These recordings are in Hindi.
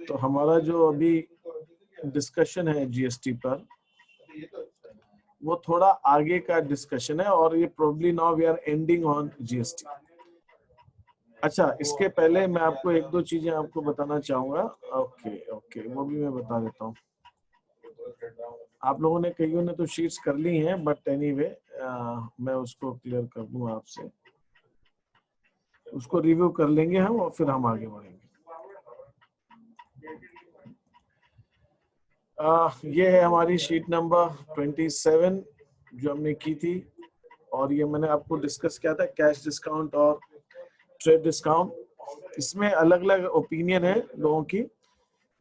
तो हमारा जो अभी डिस्कशन है जीएसटी पर, वो थोड़ा आगे का डिस्कशन है और ये probably now we are ending on GST. अच्छा, इसके पहले मैं आपको एक दो चीजें आपको बताना चाहूंगा। ओके ओके, वो भी मैं बता देता हूँ। आप लोगों ने, कईयों ने तो शीट्स कर ली हैं, बट एनीवे मैं उसको क्लियर कर दूं आपसे, उसको रिव्यू कर लेंगे हम और फिर हम आगे बढ़ेंगे। ये है हमारी शीट नंबर 27 जो हमने की थी, और ये मैंने आपको डिस्कस किया था, कैश डिस्काउंट और ट्रेड डिस्काउंट। इसमें अलग अलग ओपिनियन है लोगों की,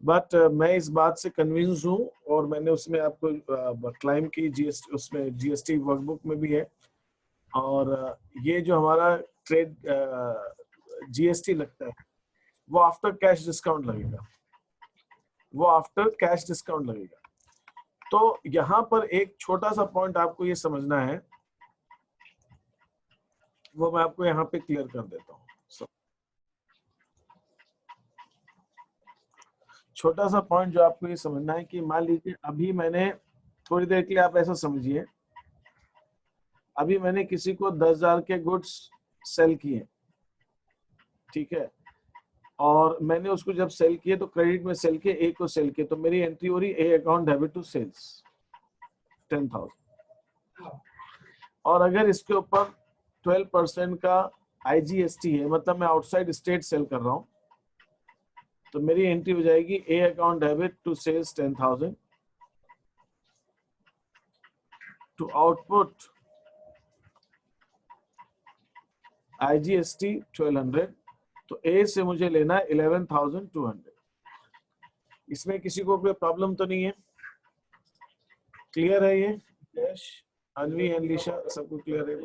बट मैं इस बात से कन्विंस हूँ, और मैंने उसमें आपको क्लाइम की जीएसटी, उसमें जीएसटी वर्कबुक में भी है। और ये जो हमारा ट्रेड जीएसटी लगता है, वो आफ्टर कैश डिस्काउंट लगेगा, वो आफ्टर कैश डिस्काउंट लगेगा। तो यहाँ पर एक छोटा सा पॉइंट आपको ये समझना है, वो मैं आपको यहाँ पे क्लियर कर देता हूँ। छोटा सा पॉइंट जो आपको ये समझना है कि मान लीजिए अभी मैंने, थोड़ी देर के लिए आप ऐसा समझिए, अभी मैंने किसी को 10,000 के गुड्स सेल किए, ठीक है, और मैंने उसको जब सेल किए तो क्रेडिट में सेल किए, ए को सेल किए, तो मेरी एंट्री हो रही A account debit to sales 10,000। और अगर इसके ऊपर 12% का आईजीएसटी है, मतलब मैं आउटसाइड स्टेट सेल कर रहा हूं, तो मेरी एंट्री हो जाएगी A account debit to sales 10,000 to output IGST 1200। तो ए से मुझे लेना है 11,200। इसमें किसी को कोई प्रॉब्लम तो नहीं है? क्लियर है ये? यश, अनवी, अनलिशा, सबको क्लियर है?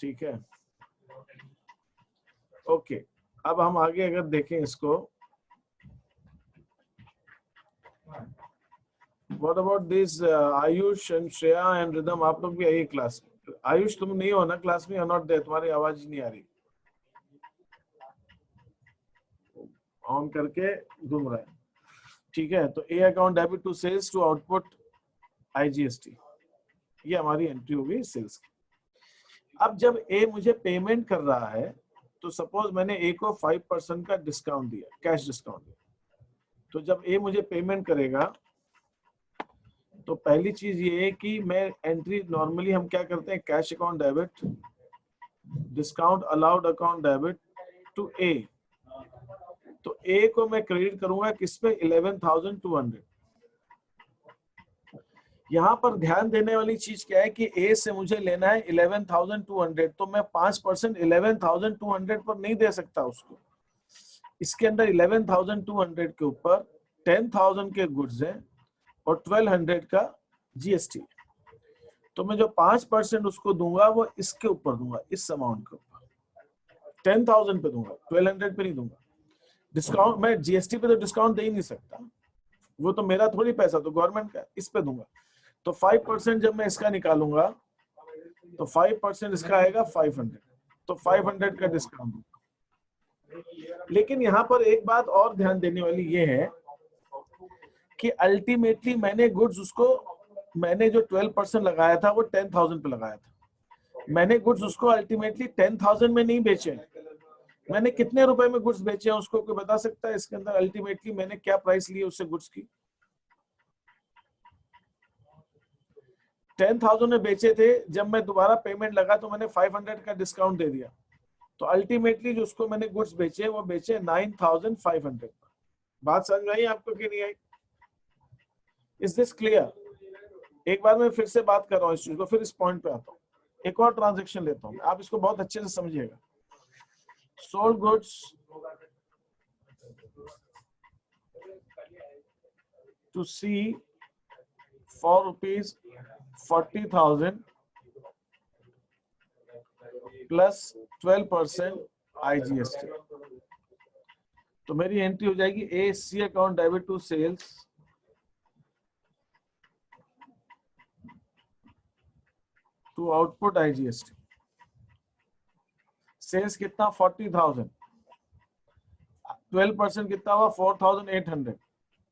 ठीक है, ओके। अब हम आगे अगर देखें इसको, what about this Ayush and Shreya and rhythm, आप लोग भी आइए क्लास में। आयुष तुम नहीं हो ना क्लास में? नॉट देयर, तुम्हारी आवाज नहीं आ रही, ऑन करके घूम रहा है, ठीक है। तो A account debit to sales to output IGST, ये हमारी एंट्री हो गई सेल्स की। अब जब ए मुझे पेमेंट कर रहा है, तो सपोज मैंने ए को 5% का डिस्काउंट दिया, कैश डिस्काउंट दिया, तो जब ए मुझे पेमेंट करेगा, तो पहली चीज ये है कि मैं एंट्री, नॉर्मली हम क्या करते हैं, cash account debit, discount allowed account debit to A, तो ए को मैं क्रेडिट करूंगा किस पे, 11,200। यहाँ पर ध्यान देने वाली चीज क्या है कि ए से मुझे लेना है 11,200, तो मैं 5% 11,200 पर नहीं दे सकता उसको। इसके अंदर 11,200 के ऊपर 10,000 के गुड्स हैं और 1,200 का जीएसटी, तो मैं जो 5% उसको दूंगा वो इसके ऊपर दूंगा, इस अमाउंट के ऊपर 10,000 पे दूंगा, 1,200 पे नहीं दूंगा। डिस्काउंट, मैं जीएसटी पे तो डिस्काउंट दे ही नहीं सकता, वो तो मेरा थोड़ी पैसा, तो गवर्नमेंट का, इस पे दूंगा। तो 5% जब मैं इसका निकालूंगा, तो 5% इसका आएगा 500, तो 500 का डिस्काउंट। लेकिन यहाँ पर एक बात और ध्यान देने वाली ये है कि अल्टीमेटली मैंने गुड्स उसको, मैंने जो 12% लगाया था वो 10,000 पे लगाया था, मैंने गुड्स उसको अल्टीमेटली 10,000 में नहीं बेचे। मैंने कितने रुपए में गुड्स बेचे हैं उसको कोई बता सकता है? इसके अंदर अल्टीमेटली मैंने क्या प्राइस ली उससे गुड्स की? 10,000 में बेचे थे, जब मैं दोबारा पेमेंट लगा तो मैंने 500 का डिस्काउंट दे दिया, तो अल्टीमेटली जो उसको मैंने गुड्स बेचे वो बेचे 9,500। बात समझ में आई आपको कि नहीं आई? Is this clear? एक बार मैं फिर से बात कर रहा हूँ इस चीज को, फिर इस पॉइंट पे आता हूँ। एक और ट्रांजेक्शन लेता हूँ, आप इसको बहुत अच्छे से समझिएगा। Sold goods to C for ₹40,000 plus 12% IGST, तो मेरी एंट्री हो जाएगी A C account debit to sales to output IGST. Sales कितना 40,000, 12% कितना हुआ 4,800,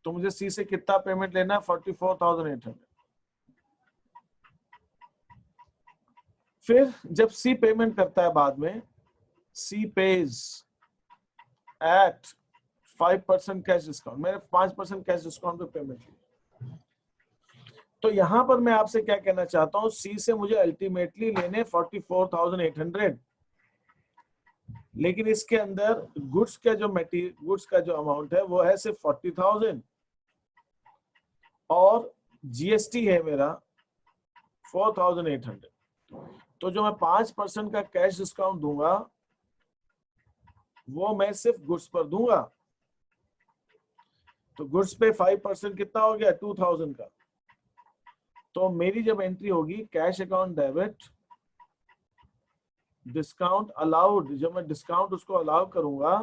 तो मुझे सी से कितना पेमेंट लेना है 44,800। फिर जब सी पेमेंट करता है बाद में, सी पेज एट 5% कैश डिस्काउंट, मैंने 5% कैश डिस्काउंट पे पेमेंट ली। तो यहां पर मैं आपसे क्या कहना चाहता हूं, सी से मुझे अल्टीमेटली लेने 44,800, लेकिन इसके अंदर गुड्स का जो मटेरियल, गुड्स का जो अमाउंट है वो है सिर्फ 40,000 और जीएसटी है मेरा 4,800। तो जो मैं 5% का कैश डिस्काउंट दूंगा वो मैं सिर्फ गुड्स पर दूंगा। तो गुड्स पे 5% कितना हो गया 2,000 का। तो मेरी जब एंट्री होगी cash account debit discount allowed, जब मैं डिस्काउंट उसको अलाउ करूंगा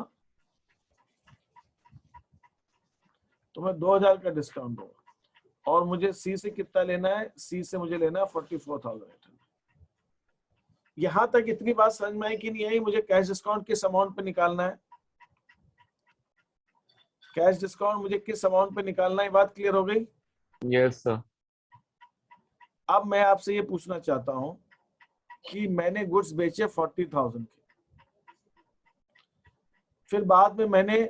तो मैं 2,000 का डिस्काउंट दूंगा और मुझे सी से कितना लेना है, सी से मुझे लेना है 44,800। यहां तक इतनी बात समझ में आई कि नहीं आई? मुझे कैश डिस्काउंट किस अमाउंट पे निकालना है, कैश डिस्काउंट मुझे किस अमाउंट पे निकालना है, बात क्लियर हो गई? Yes sir. अब मैं आपसे ये पूछना चाहता हूं कि मैंने गुड्स बेचे 40,000 के, फिर बाद में मैंने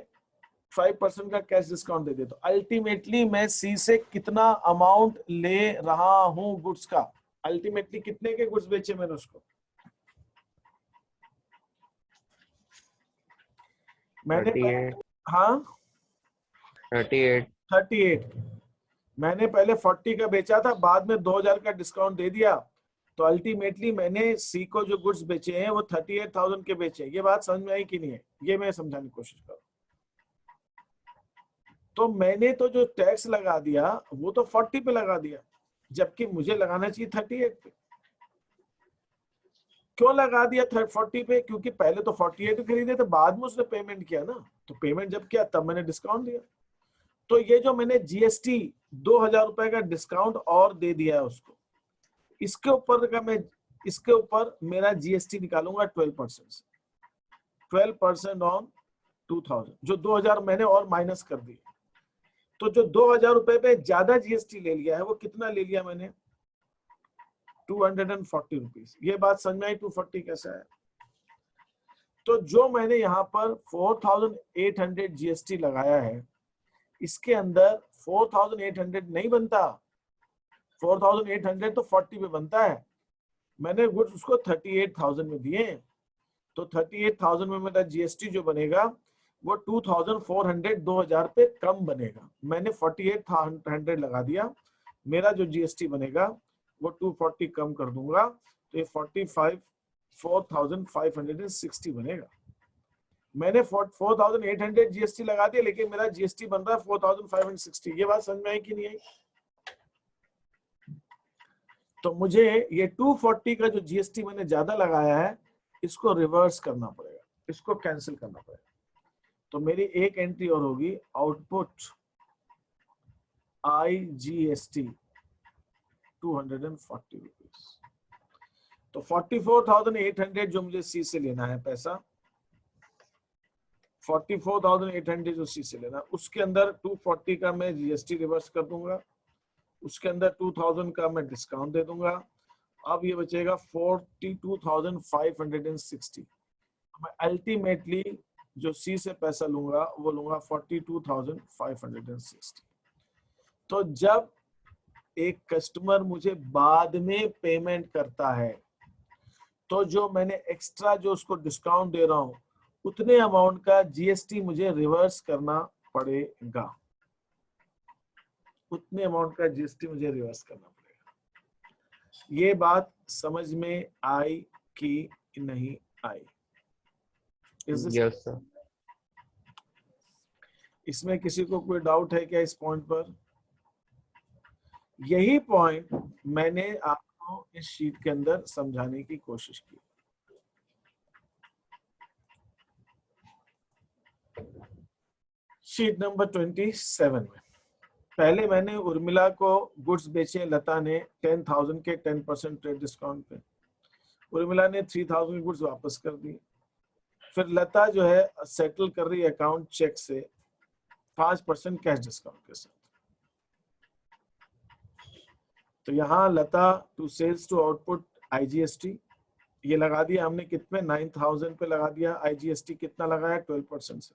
5% का कैश डिस्काउंट दे दिया, तो अल्टीमेटली मैं सी से कितना अमाउंट ले रहा हूं गुड्स का? अल्टीमेटली कितने के गुड्स बेचे मैंने उसको? मैंने 38 हाँ 38 मैंने पहले 40 का बेचा था, बाद में 2,000 का डिस्काउंट दे दिया, तो अल्टीमेटली मैंने सी को जो गुड्स बेचे हैं वो 38,000 के बेचे। ये बात समझ में आई कि नहीं है? ये मैं समझाने की कोशिश कर रहा हूं। तो मैंने तो जो टैक्स लगा दिया वो तो 40 पे लगा दिया, जबकि मुझे लगाना चाहिए 38 पे। क्यों लगा दिया 40 पे? क्योंकि पहले तो 48 खरीदे थे, बाद में उसने पेमेंट किया ना, तो पेमेंट जब किया तब मैंने डिस्काउंट दिया। तो ये जो मैंने जीएसटी 2,000 रुपए का डिस्काउंट और दे दिया है उसको, इसके ऊपर मेरा जीएसटी निकालूंगा 12% से, 12% ऑन 2,000, जो 2,000 मैंने और माइनस कर दिया। तो जो 2,000 रुपए पे ज्यादा जीएसटी ले लिया है वो कितना ले लिया मैंने? 240 रुपीज। ये बात समझ में आई 240 कैसा है? तो जो मैंने यहाँ पर 4,800 जीएसटी लगाया है, इसके अंदर 4,800 नहीं बनता, 4,800 तो 40 पे बनता है। मैंने गुड्स उसको 38,000 में दिए, तो 38,000 में मेरा जीएसटी जो बनेगा वो 2,400 2,000 पे कम बनेगा। मैंने 48,100 लगा दिया, मेरा जो जीएसटी बनेगा वो 240 कम कर दूंगा, तो ये 4,560 बनेगा। मैंने 4,800 जीएसटी लगा दिया, लेकिन मेरा जीएसटी बन रहा है 4,560। ये बात समझ में आई कि नहीं आई? तो मुझे ये 240 का जो जीएसटी मैंने ज्यादा लगाया है इसको रिवर्स करना पड़ेगा, इसको कैंसिल करना पड़ेगा। तो मेरी एक एंट्री और होगी, आउटपुट IGST 240 रुपीज। तो 44,800 जो मुझे सी से लेना है पैसा, 44,800 जो सी से लेना है, उसके अंदर 240 का मैं जीएसटी रिवर्स कर दूंगा, उसके अंदर 2,000 का मैं डिस्काउंट दे दूंगा। अब ये बचेगा 42,560। मैं अल्टीमेटली जो सी से पैसा लूंगा वो लूंगा 42,560। तो जब एक कस्टमर मुझे बाद में पेमेंट करता है, तो जो मैंने एक्स्ट्रा जो उसको डिस्काउंट दे रहा हूं उतने अमाउंट का जीएसटी मुझे रिवर्स करना पड़ेगा, उतने अमाउंट का जीएसटी मुझे रिवर्स करना पड़ेगा। ये बात समझ में आई कि नहीं आई? Yes sir. इसमें किसी को कोई डाउट है क्या इस पॉइंट पर? यही पॉइंट मैंने आपको इस शीट के अंदर समझाने की कोशिश की। शीट नंबर 27 में पहले मैंने उर्मिला को गुड्स बेचे, लता ने 10,000 के 10% ट्रेड डिस्काउंट पे। उर्मिला ने 3,000 गुड्स वापस कर दिए। फिर लता जो है सेटल कर रही है अकाउंट चेक से 5% कैश डिस्काउंट के साथ। तो यहाँ लता to sales to output IGST ये लगा दिया हमने, कितने 9000 पे लगा दिया। आईजीएसटी कितना लगाया 12% से।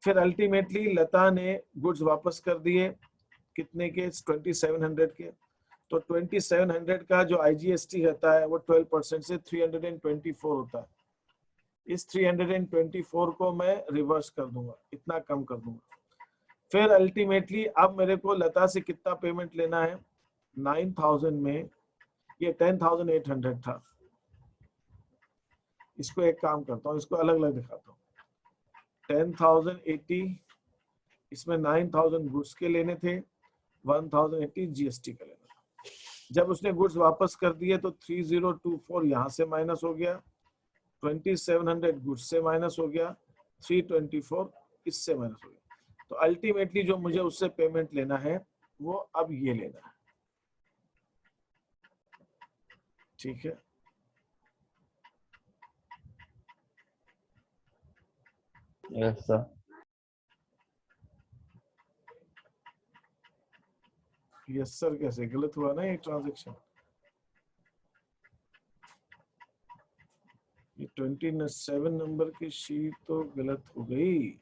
फिर अल्टीमेटली लता ने गुड्स वापस कर दिए कितने के 2700 के। तो 2700 का जो आईजीएसटी रहता है वो 12% से 324 होता है। इस 324 को मैं रिवर्स कर दूंगा, इतना कम कर दूंगा। फिर अल्टीमेटली अब मेरे को लता से कितना पेमेंट लेना है 9000 में, ये 10800 था। इसको एक काम करता हूँ, इसको अलग अलग दिखाता हूँ। 10,080 इसमें 9000 गुड्स के लेने थे, 1080 जीएसटी का लेना था। जब उसने गुड्स वापस कर दिए तो 3024 यहाँ से माइनस हो गया, 2700 गुड्स से माइनस हो गया, 324 इससे माइनस हो गया। तो अल्टीमेटली जो मुझे उससे पेमेंट लेना है वो अब ये लेना है, ठीक है। Yes sir. यस सर कैसे, गलत हुआ ना ये ट्रांजैक्शन। ये 27 नंबर की शीट तो गलत हो गई,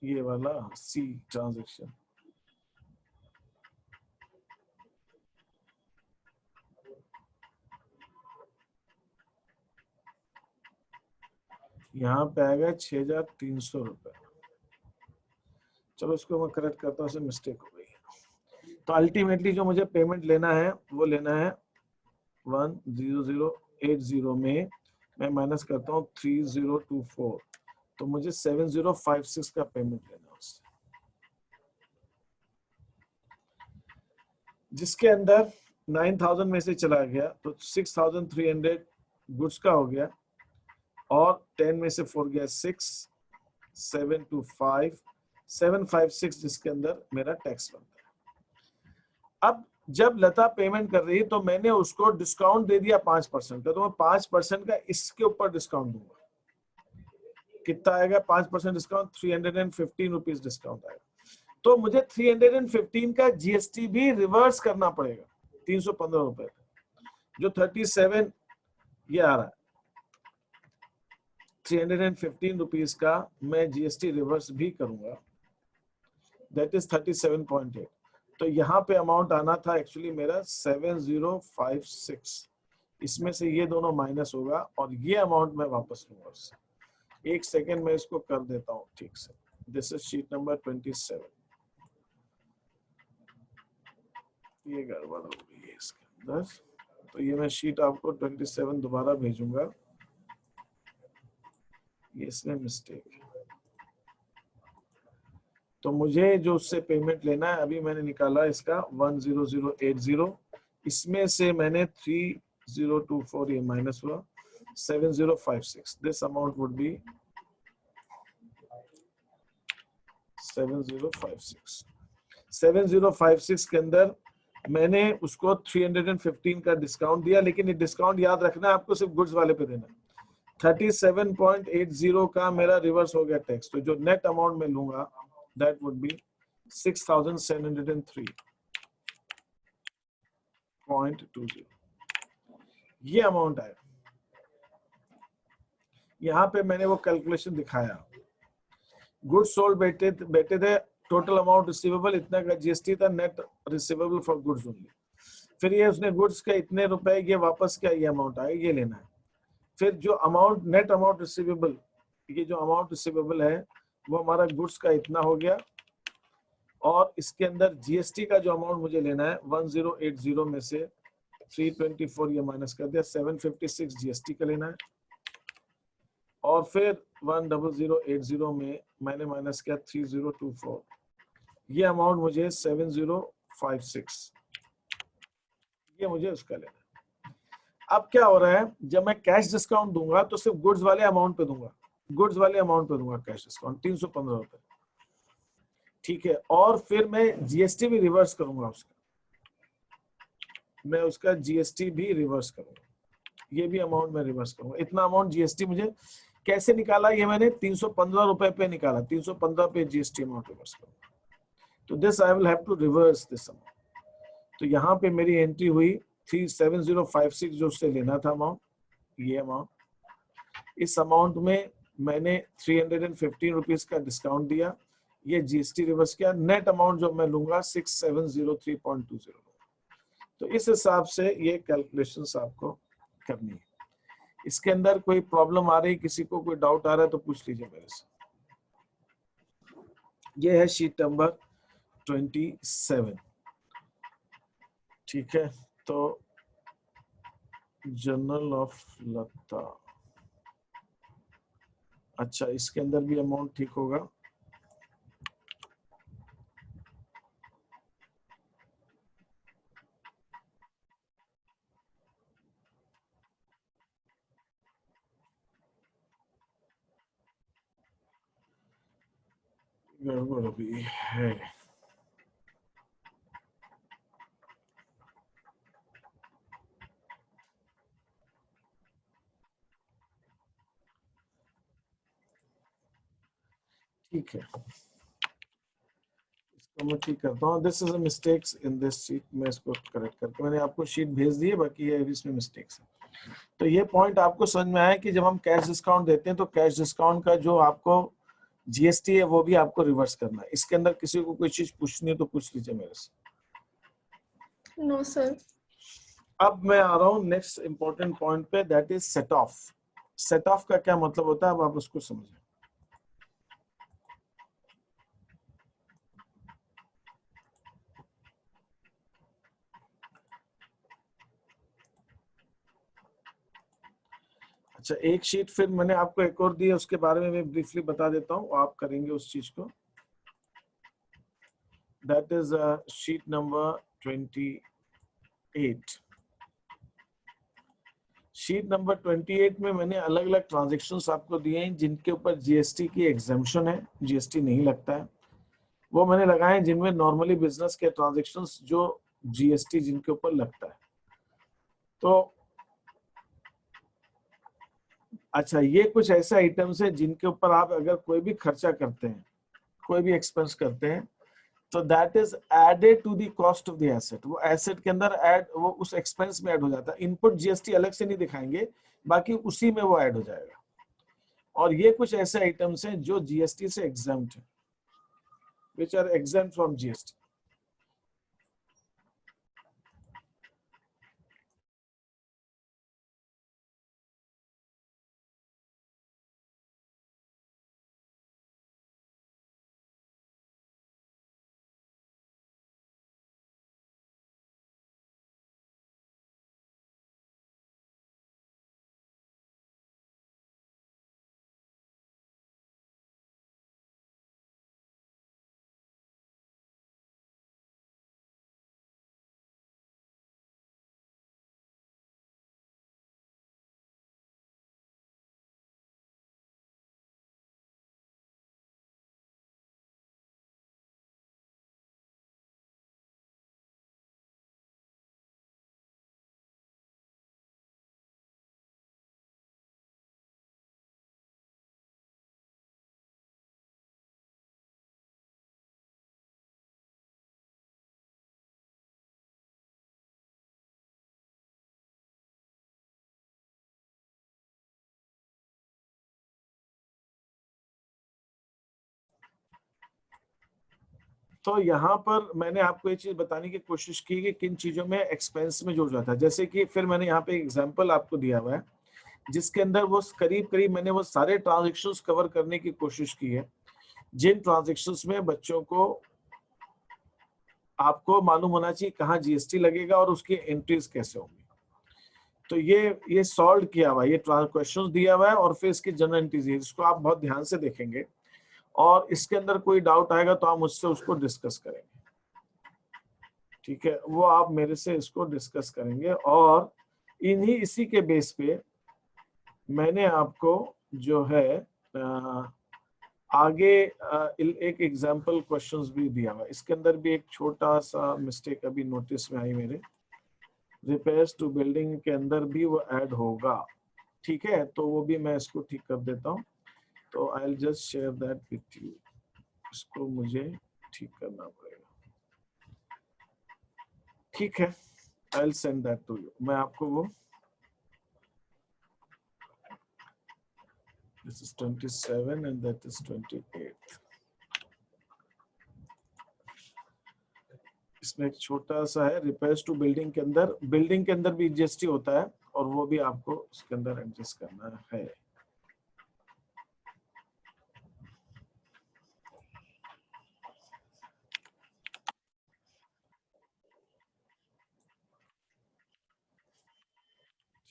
ये वाला सी ट्रांजैक्शन। यहाँ पे आएगा 6300 रुपए। चलो इसको मैं करेक्ट करता हूँ, मिस्टेक हो गई है। तो अल्टीमेटली जो मुझे पेमेंट लेना है वो लेना है 10080 में मैं माइनस करता हूँ 3024, तो मुझे 7056 का पेमेंट लेना है उससे, जिसके अंदर 9000 में से चला गया तो 6300 गुड्स का हो गया, और 10 में से 4 गया 6, 725, 756 जिसके अंदर मेरा टैक्स बनता है। अब जब लता पेमेंट कर रही है तो मैंने उसको डिस्काउंट दे दिया 5% का, तो मैं 5% का इसके ऊपर डिस्काउंट दूंगा। कितना आएगा 5% डिस्काउंट, 315 रुपीज डिस्काउंट आएगा। तो मुझे 315 का जीएसटी भी रिवर्स करना पड़ेगा 315 रुपए, जो 37 ये आ रहा है। 315 रुपीज का मैं जीएसटी रिवर्स भी करूंगा, दैट इज 37.8। तो यहाँ पे अमाउंट आना था एक्चुअली मेरा 7056, इसमें से ये दोनों माइनस होगा और ये अमाउंट मैं वापस लूंगा उससे। एक सेकेंड में इसको कर देता हूँ ठीक से। This is sheet number 27। ये गड़बड़ हो गई है इसके अंदर, तो ये मैं शीट आपको 27 दोबारा भेजूंगा, ये इसमें मिस्टेक है। तो मुझे जो उससे पेमेंट लेना है अभी मैंने निकाला इसका 10080, इसमें से मैंने 3024 ये माइनस हुआ 7056, दिस अमाउंट वुड बी 7056। 7056 के अंदर मैंने उसको 315 का डिस्काउंट दिया, लेकिन ये डिस्काउंट याद रखना है आपको सिर्फ गुड्स वाले पे देना है। 37.80 का मेरा रिवर्स हो गया टैक्स, तो जो नेट अमाउंट मैं लूंगा that would be 6703.20 ये अमाउंट आया। यहाँ पे मैंने वो कैलकुलेशन दिखाया, गुड्स सोल्ड बैठे थे, टोटल अमाउंट रिसीवेबल इतना का जीएसटी था, net receivable for goods only. फिर ये उसने गुड्स का इतने रुपए ये वापस क्या ये अमाउंट आया, ये लेना है। फिर जो अमाउंट नेट अमाउंट रिसीवेबल, ये जो अमाउंट रिसीवेबल है वो हमारा गुड्स का इतना हो गया, और इसके अंदर जीएसटी का जो अमाउंट मुझे लेना है 1080 में से 324 ये माइनस कर दिया, 756 जीएसटी का लेना है, और फिर 10080 में मैंने माइनस किया 3024, ये अमाउंट मुझे 7056 ये मुझे उसका लेना है। अब क्या हो रहा है, जब मैं कैश डिस्काउंट दूंगा तो सिर्फ गुड्स वाले अमाउंट पे दूंगा, गुड्स वाले अमाउंट पे दूंगा कैश डिस्काउंट 315 रुपए, ठीक है। और फिर मैं जीएसटी भी रिवर्स करूंगा उसका, मैं उसका जीएसटी भी रिवर्स करूंगा, ये भी अमाउंट मैं रिवर्स करूंगा। इतना अमाउंट जीएसटी मुझे कैसे निकाला? ये मैंने 315 रुपए पे निकाला, 315 पे जीएसटी अमाउंट रिवर्स करो, तो this I will have to reverse this amount. तो यहाँ पे मेरी एंट्री हुई 37056 जो उससे लेना था अमाउंट, ये अमाउंट। इस अमाउंट में मैंने 315 रुपीज का डिस्काउंट दिया, ये जीएसटी रिवर्स किया, नेट अमाउंट जो मैं लूंगा 6703.20। तो इस हिसाब से ये कैलकुलेशंस आपको करनी है। इसके अंदर कोई प्रॉब्लम आ रही, किसी को कोई डाउट आ रहा है तो पूछ लीजिए मेरे से। ये है शीट नंबर 27। ठीक है, तो जर्नल ऑफ लता, अच्छा इसके अंदर भी अमाउंट ठीक होगा। गड़बड़ अभी है। ठीक है, इसको मैं ठीक करता हूँ। This is a mistakes in this sheet, मैं इसको करेक्ट करके मैंने आपको शीट भेज दी है, बाकी ये इसमें मिस्टेक्स है। तो ये पॉइंट आपको समझ में आया कि जब हम कैश डिस्काउंट देते हैं तो कैश डिस्काउंट का जो आपको जीएसटी है वो भी आपको रिवर्स करना है। इसके अंदर किसी को कोई चीज पूछनी है तो पूछ लीजिए मेरे से। No sir. अब मैं आ रहा हूँ नेक्स्ट इंपॉर्टेंट पॉइंट पे, that is set off. Set off का क्या मतलब होता है, अब आप उसको समझें। अच्छा, एक शीट फिर मैंने आपको एक और दी है, उसके बारे में मैं ब्रीफली बता देता हूँ, आप करेंगे उस चीज को। That is sheet number 28। Sheet number 28 में मैंने अलग अलग ट्रांजेक्शन्स आपको दिए हैं जिनके ऊपर जीएसटी की एग्जेम्पशन है, जीएसटी नहीं लगता है। वो मैंने लगाए हैं जिनमें नॉर्मली बिजनेस के ट्रांजेक्शन्स जो जीएसटी जिनके ऊपर लगता है। तो अच्छा, ये कुछ ऐसे आइटम्स हैं जिनके ऊपर आप अगर कोई भी खर्चा करते हैं, कोई भी एक्सपेंस करते हैं, तो that is added to the cost of the asset. वो एसेट के अंदर ऐड, वो उस एक्सपेंस में ऐड हो जाता है। इनपुट जीएसटी अलग से नहीं दिखाएंगे, बाकी उसी में वो ऐड हो जाएगा। और ये कुछ ऐसे आइटम्स हैं जो जीएसटी से एग्जेम्प्ट है, which are exempt from GST. तो यहाँ पर मैंने आपको ये चीज बताने की कोशिश की कि किन चीजों में एक्सपेंस में जुड़ जाता है। जैसे कि फिर मैंने यहाँ पे एग्जांपल आपको दिया हुआ है जिसके अंदर वो करीब करीब मैंने वो सारे ट्रांजैक्शंस कवर करने की कोशिश की है जिन ट्रांजैक्शंस में बच्चों को आपको मालूम होना चाहिए कहाँ जीएसटी लगेगा और उसकी एंट्रीज कैसे होंगी। तो ये सॉल्व किया हुआ है, ये क्वेश्चन दिया हुआ है और फिर इसकी जनरल एंट्रीज है, जिसको आप बहुत ध्यान से देखेंगे और इसके अंदर कोई डाउट आएगा तो आप मुझसे उसको डिस्कस करेंगे। ठीक है, वो आप मेरे से इसको डिस्कस करेंगे और इसी के बेस पे मैंने आपको जो है आगे एक एग्जाम्पल क्वेश्चंस भी दिया हुआ। इसके अंदर भी एक छोटा सा मिस्टेक अभी नोटिस में आई मेरे, रिपेयर्स टू बिल्डिंग के अंदर भी वो ऐड होगा। ठीक है, तो वो भी मैं इसको ठीक कर देता हूँ। तो I will just share that with you. इसको मुझे ठीक करना पड़ेगा। ठीक है, I will send that to you. मैं आपको वो this is 27 and that is 28। इसमें एक छोटा सा है रिपेयर्स टू बिल्डिंग के अंदर भी जीएसटी होता है और वो भी आपको उसके अंदर एडजस्ट करना है।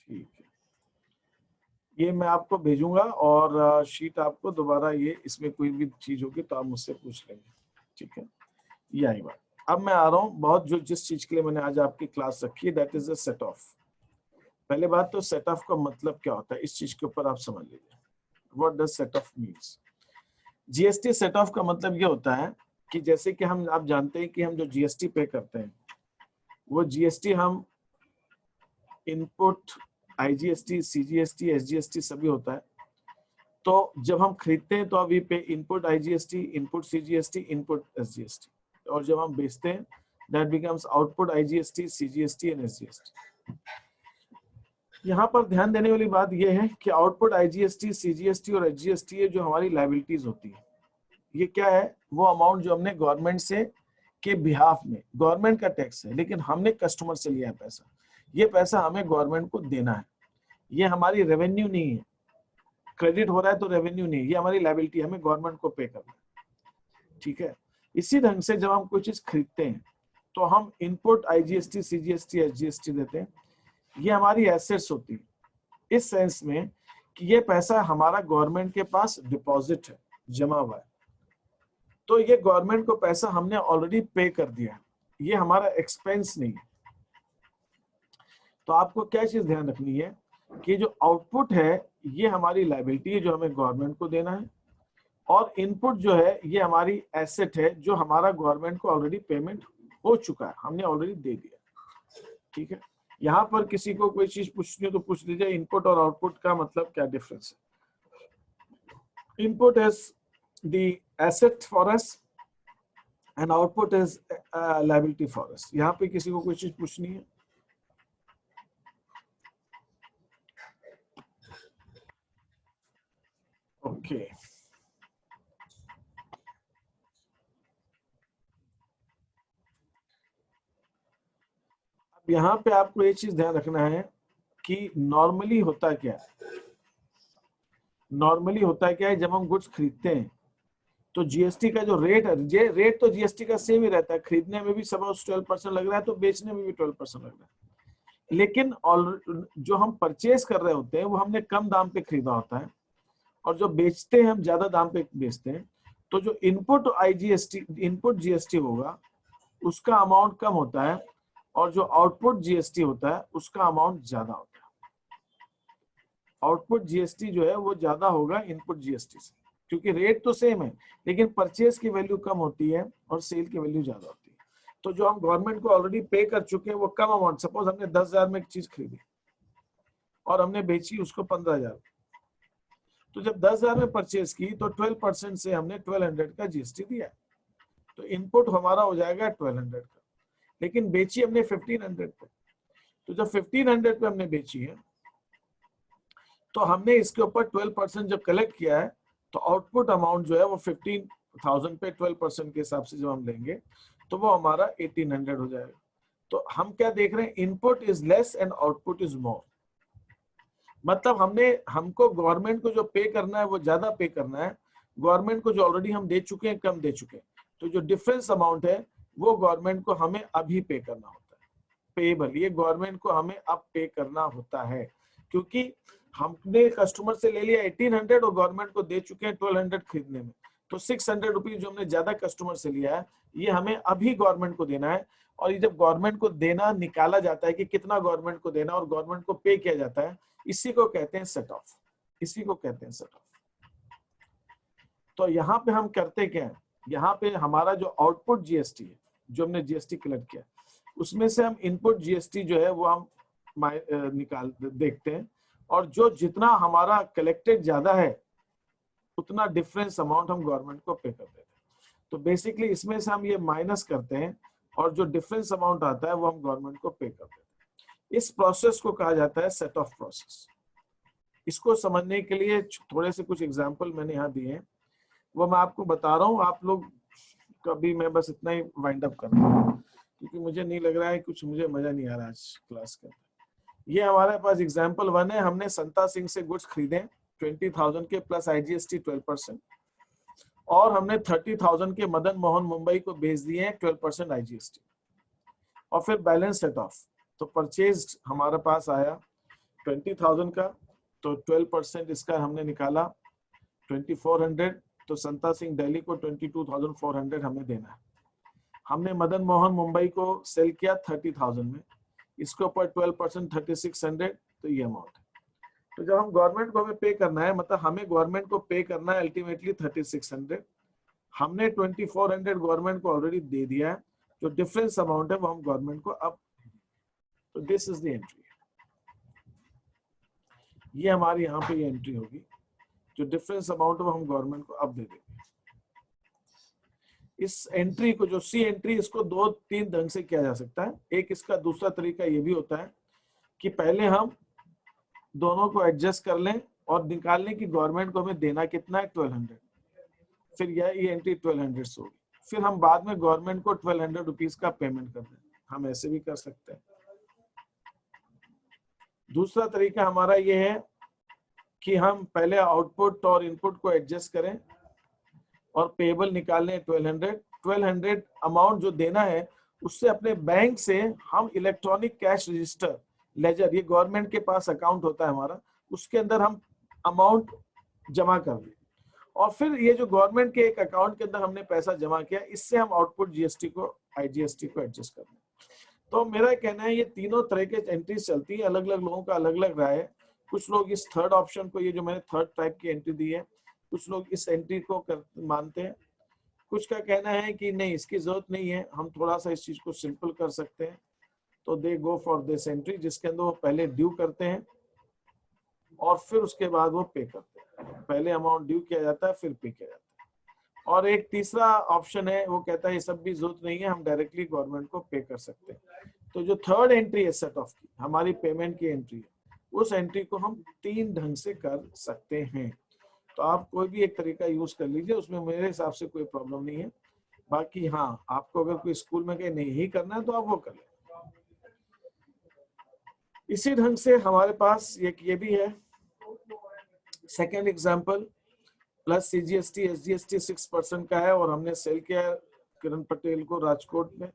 ठीक है, ये मैं आपको भेजूंगा और शीट आपको दोबारा, ये इसमें कोई भी चीज होगी तो आप मुझसे पूछ लेंगे। ठीक है, ये आई बात। अब मैं आ रहा हूँ बहुत जो जिस चीज के लिए मैंने आज आपकी क्लास रखी है, that is a set of. पहले बात तो सेट ऑफ का मतलब क्या होता है, इस चीज के ऊपर आप समझ लीजिए। What does set of means? GST set off का मतलब ये होता है कि जैसे कि हम, आप जानते हैं कि हम जो जीएसटी पे करते हैं वो जीएसटी हम इनपुट आईजीएसटी, सीजीएसटी, एसजीएसटी सभी होता है। तो जब हम खरीदते हैं तो अभी पे input IGST, input CGST, input SGST, और जब हम बेचते हैं that becomes output IGST, CGST and SGST. यहाँ पर ध्यान देने वाली बात यह है कि आउटपुट आईजीएसटी, सीजीएसटी और एसजीएसटी जो हमारी लायबिलिटीज होती है, ये क्या है, वो अमाउंट जो हमने गवर्नमेंट से के बिहाफ में, गवर्नमेंट का टैक्स है लेकिन हमने कस्टमर से लिया है पैसा, ये पैसा हमें गवर्नमेंट को देना है। ये हमारी रेवेन्यू नहीं है, क्रेडिट हो रहा है तो रेवेन्यू नहीं है, ये हमारी लायबिलिटी, हमें गवर्नमेंट को पे करना है। ठीक है, इसी ढंग से जब हम कोई चीज खरीदते हैं तो हम इनपुट आईजीएसटी, सीजीएसटी, एसजीएसटी देते हैं, ये हमारी एसेट्स होती है इस सेंस में कि ये पैसा हमारा गवर्नमेंट के पास डिपॉजिट है, जमा हुआ है, तो ये गवर्नमेंट को पैसा हमने ऑलरेडी पे कर दिया है, ये हमारा एक्सपेंस नहीं है। तो आपको क्या चीज ध्यान रखनी है कि जो आउटपुट है ये हमारी लायबिलिटी है जो हमें गवर्नमेंट को देना है, और इनपुट जो है ये हमारी एसेट है जो हमारा गवर्नमेंट को ऑलरेडी पेमेंट हो चुका है, हमने ऑलरेडी दे दिया। ठीक है, यहाँ पर किसी को कोई चीज पूछनी हो तो पूछ लीजिए, इनपुट और आउटपुट का मतलब क्या डिफरेंस है। Input is the asset for us and output is liability for us. यहाँ पे किसी को कोई चीज पूछनी है? ओके, अब यहाँ पे आपको ये चीज ध्यान रखना है कि नॉर्मली होता क्या है, नॉर्मली होता क्या है जब हम गुड्स खरीदते हैं तो जीएसटी का जो रेट है, रेट तो जीएसटी का सेम ही रहता है, खरीदने में भी सपोज 12% लग रहा है तो बेचने में भी 12% लग रहा है, लेकिन जो हम परचेज कर रहे होते हैं वो हमने कम दाम पे खरीदा होता है और जो बेचते हैं हम ज्यादा दाम पे बेचते हैं, तो जो इनपुट आईजीएसटी, इनपुट जीएसटी होगा उसका अमाउंट कम होता है और जो आउटपुट जीएसटी होता है उसका अमाउंट ज्यादा होता है। आउटपुट जीएसटी जो है वो ज्यादा होगा इनपुट जीएसटी से, क्योंकि रेट तो सेम है लेकिन परचेज की वैल्यू कम होती है और सेल की वैल्यू ज्यादा होती है। तो जो हम गवर्नमेंट को ऑलरेडी पे कर चुके हैं वो कम अमाउंट, सपोज हमने 10,000 में एक चीज खरीदी और हमने बेची उसको 15,000, तो जब 10,000 में परचेज की तो 12% से हमने 1200 का जीएसटी दिया, तो इनपुट हमारा हो जाएगा 1200 का, लेकिन बेची हमने 1500 पे। तो जब 1500 पे हमने बेची है तो हमने इसके ऊपर 12% जब कलेक्ट किया है तो आउटपुट अमाउंट जो है वो 15,000 पे 12% के हिसाब से जब हम लेंगे तो वो हमारा 1800 हो जाएगा। तो हम क्या देख रहे हैं, input is less and output is more, मतलब हमको गवर्नमेंट को जो पे करना है वो ज्यादा पे करना है, गवर्नमेंट को जो ऑलरेडी हम दे चुके हैं कम दे चुके हैं, तो जो डिफरेंस अमाउंट है वो गवर्नमेंट को हमें अभी पे करना होता है, पेएबल, ये गवर्नमेंट को हमें अब पे करना होता है, क्योंकि हमने कस्टमर से ले लिया 1800 और गवर्नमेंट को दे चुके हैं 1200 खरीदने में, तो 600 रुपीज जो हमने ज्यादा कस्टमर से लिया है ये हमें अभी गवर्नमेंट को देना है। और ये जब गवर्नमेंट को देना निकाला जाता है कि कितना गवर्नमेंट को देना और गवर्नमेंट को पे किया जाता है, इसी को कहते हैं सेट ऑफ, इसी को कहते हैं सेट ऑफ। तो यहाँ पे हम करते क्या है, यहाँ पे हमारा जो आउटपुट जीएसटी है जो हमने जीएसटी कलेक्ट किया उसमें से हम इनपुट जीएसटी जो है वो हम निकाल देखते हैं और जो जितना हमारा कलेक्टेड ज्यादा है उतना डिफरेंस अमाउंट हम गवर्नमेंट को पे करते हैं। तो बेसिकली इसमें से हम ये माइनस करते हैं और जो डिफरेंस अमाउंट आता है वो हम गवर्नमेंट को पे करते हैं। इस प्रोसेस को कहा जाता है सेट ऑफ प्रोसेस। इसको समझने के लिए थोड़े से कुछ एग्जांपल मैंने यहाँ दिए हैं, वो मैं आपको बता रहा हूँ। आप लोग कभी, मैं बस इतना ही वाइंड अप कर रहा हूँ क्योंकि मुझे नहीं लग रहा है कुछ, मुझे मजा नहीं आ रहा आज क्लास का। ये हमारे पास एग्जांपल 1 है। हमने संता सिंह से गुड्स खरीदे 20,000 के प्लस IGST 12%, और हमने 30,000 के मदन मोहन मुंबई को भेज दिए हैं 12% IGST, और फिर बैलेंस सेट ऑफ। तो परचेज हमारे पास आया 20,000 का, तो 12% इसका हमने निकाला 2400, तो संता सिंह दिल्ली को 22,400 हमें देना है। हमने मदन मोहन मुंबई को सेल किया 30,000 में, इसके ऊपर 12% 3600, तो ये अमाउंट है। तो जब हम गवर्नमेंट को हमें पे करना है, मतलब हमें गवर्नमेंट को पे करना है अल्टीमेटली 3600, हमने 2400 गवर्नमेंट को ऑलरेडी दे दिया है, जो डिफरेंस अमाउंट है वो हम गवर्नमेंट को अब, तो दिस इज द एंट्री। ये हमारी यहाँ पे ये एंट्री होगी, जो डिफरेंस अमाउंट है वो हम गवर्नमेंट को अब दे देंगे। इस एंट्री को, जो सी एंट्री, इसको 2-3 ढंग से किया जा सकता है। एक इसका दूसरा तरीका ये भी होता है कि पहले हम दोनों को एडजस्ट कर लें और निकाल लें कि गवर्नमेंट को हमें देना कितना है, 1200, फिर ये एंट्री 1200 से होगी, फिर हम बाद में गवर्नमेंट को 1200 रुपीज का पेमेंट कर दें। हम ऐसे भी कर सकते हैं। दूसरा तरीका हमारा ये है कि हम पहले आउटपुट और इनपुट को एडजस्ट करें और पेबल निकालें 1200 अमाउंट जो देना है उससे अपने बैंक से हम इलेक्ट्रॉनिक कैश रजिस्टर लेजर, ये गवर्नमेंट के पास अकाउंट होता है हमारा, उसके अंदर हम अमाउंट जमा कर दें, और फिर ये जो गवर्नमेंट के एक अकाउंट के अंदर हमने पैसा जमा किया, इससे हम आउटपुट GST को IGST को एडजस्ट कर दें। तो मेरा कहना है ये तीनों तरह के एंट्रीज चलती है, अलग अलग लोगों का अलग अलग राय है। कुछ लोग इस थर्ड ऑप्शन को, ये जो मैंने थर्ड टाइप की एंट्री दी है, कुछ लोग इस एंट्री को मानते हैं, कुछ का कहना है कि नहीं इसकी जरूरत नहीं है, हम थोड़ा सा इस चीज को सिंपल कर सकते हैं, तो दे गो फॉर दिस एंट्री, जिसके अंदर वो पहले ड्यू करते हैं और फिर उसके बाद वो पे करते हैं। पहले अमाउंट ड्यू किया जाता है, फिर पे किया जाता है। और एक तीसरा ऑप्शन है, वो कहता है ये सब भी जरूरत नहीं है, हम डायरेक्टली गवर्नमेंट को पे कर सकते हैं। तो जो थर्ड एंट्री है सेट ऑफ की, हमारी पेमेंट की एंट्री है, उस एंट्री को हम 3 ढंग से कर सकते हैं। तो आप कोई भी एक तरीका यूज कर लीजिए, उसमें मेरे हिसाब से कोई प्रॉब्लम नहीं है। बाकी हाँ, आपको अगर कोई स्कूल में कहीं नहीं ही करना है तो आप वो कर लें। इसी ढंग से हमारे पास ये भी है second example, plus CGST SGST 6% का है, और हमने सेल किया है किरण पटेल को राजकोट में।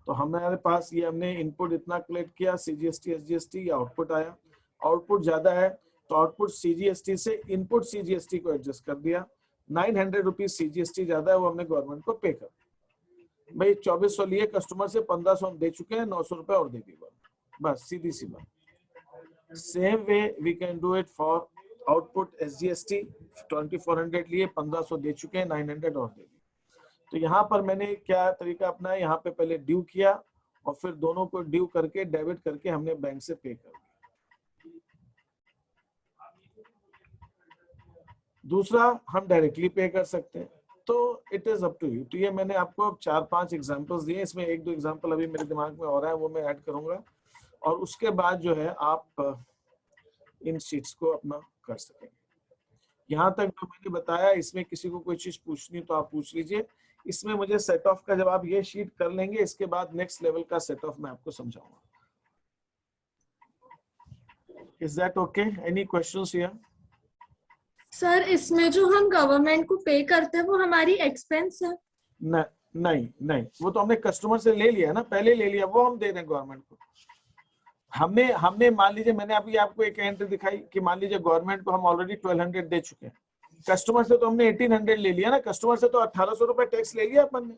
तो हमारे पास ये हमने इनपुट इतना कलेक्ट किया CGST SGST, या आउटपुट आया, आउटपुट ज्यादा है तो आउटपुट CGST से इनपुट CGST को एडजस्ट कर दिया। 900 रुपीज CGST ज्यादा है, वो हमने गवर्नमेंट को पे कर, भाई 2400 लिए कस्टमर से, 1500 हम दे चुके हैं, 900 रुपए और दे दिए, बस सीधी सी बात। Same way we can do it for output SGST, 2400 लिए, 1500 दे चुके हैं, 900 और दे दिए। तो यहाँ पर मैंने क्या तरीका अपनाया, यहाँ पे पहले ड्यू किया और फिर दोनों को ड्यू करके डेबिट करके हमने बैंक से पे कर दिया। दूसरा हम डायरेक्टली पे कर सकते हैं, तो it is up to you. तो ये मैंने आपको 4-5 एग्जांपल्स दिए, इसमें 1-2 एग्जांपल अभी मेरे दिमाग में हो रहा है, वो मैं ऐड करूंगा, और उसके बाद जो है आप इन शीट्स को अपना कर सकेंगे। यहाँ तक जो मैंने बताया, इसमें किसी को कोई चीज पूछनी तो आप पूछ लीजिए। इसमें मुझे सेट ऑफ का, जब आप ये शीट कर लेंगे, इसके बाद नेक्स्ट लेवल का सेट ऑफ मैं आपको समझाऊंगा। Is that okay? Any questions here? Sir, इसमें जो हम गवर्नमेंट को पे करते हैं वो हमारी एक्सपेंस है? नहीं, वो तो हमने कस्टमर से ले लिया ना, पहले ले लिया, वो हम दे रहे हैं गवर्नमेंट को। हमने मान लीजिए, मैंने अभी आपको एक एंट्री दिखाई कि मान लीजिए गवर्नमेंट को हम ऑलरेडी 1200 दे चुके हैं, कस्टमर से तो हमने 1800 ले लिया ना, कस्टमर से तो 1800 रुपए टैक्स ले लिया अपन ने,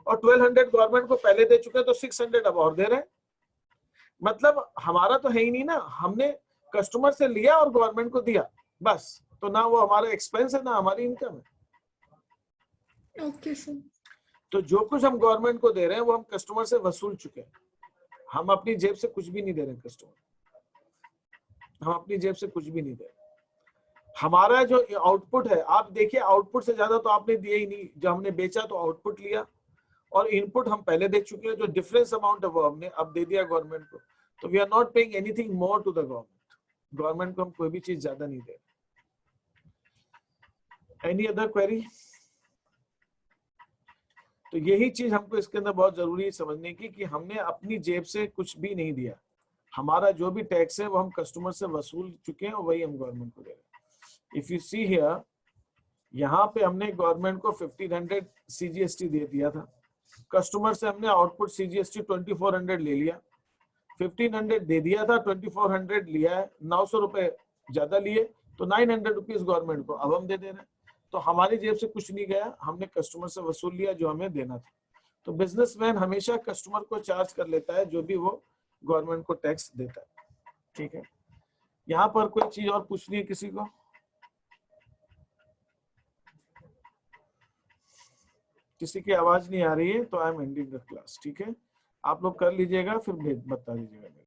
और 1200 गवर्नमेंट को पहले दे चुके हैं, तो 600 अब और दे रहे हैं। मतलब हमारा तो है ही नहीं ना, हमने कस्टमर से लिया और गवर्नमेंट को दिया, बस। तो ना वो हमारा एक्सपेंस है, ना हमारी इनकम है। Okay sir. तो जो कुछ हम गवर्नमेंट को दे रहे हैं वो हम कस्टमर से वसूल चुके हैं, हम अपनी जेब से कुछ भी नहीं दे रहे हैं कस्टमर। हम अपनी जेब से कुछ भी नहीं दे रहे। हमारा जो आउटपुट है, आप देखिए आउटपुट से ज्यादा तो आपने दिया ही नहीं, जब हमने बेचा तो आउटपुट लिया, और इनपुट हम पहले दे चुके हैं, जो डिफरेंस अमाउंट है वो हमने अब दे दिया गवर्नमेंट को। तो we are not paying anything more to the government, government को हम कोई भी चीज ज्यादा नहीं दे रहे। Any other query? तो यही चीज हमको इसके अंदर बहुत जरूरी है समझने की, कि हमने अपनी जेब से कुछ भी नहीं दिया, हमारा जो भी टैक्स है वो हम कस्टमर से वसूल चुके हैं और वही हम गवर्नमेंट को दे रहे हैं। इफ यू सी हियर, यहाँ पे हमने गवर्नमेंट को 1500 CGST दे दिया था, कस्टमर से हमने आउटपुट CGST 2400 ले लिया, 1500 दे दिया था, 2400 लिया है, 900 रुपए ज्यादा लिए, तो 900 रुपीज गवर्नमेंट को अब हम दे रहे हैं। तो हमारी जेब से कुछ नहीं गया, हमने कस्टमर से वसूल लिया जो हमें देना था। तो बिजनेसमैन हमेशा कस्टमर को चार्ज कर लेता है जो भी वो गवर्नमेंट को टैक्स देता है। ठीक है, यहाँ पर कोई चीज और पूछनी है किसी को? किसी की आवाज नहीं आ रही है तो I am ending the class. ठीक है, आप लोग कर लीजिएगा, फिर बता दीजिएगा।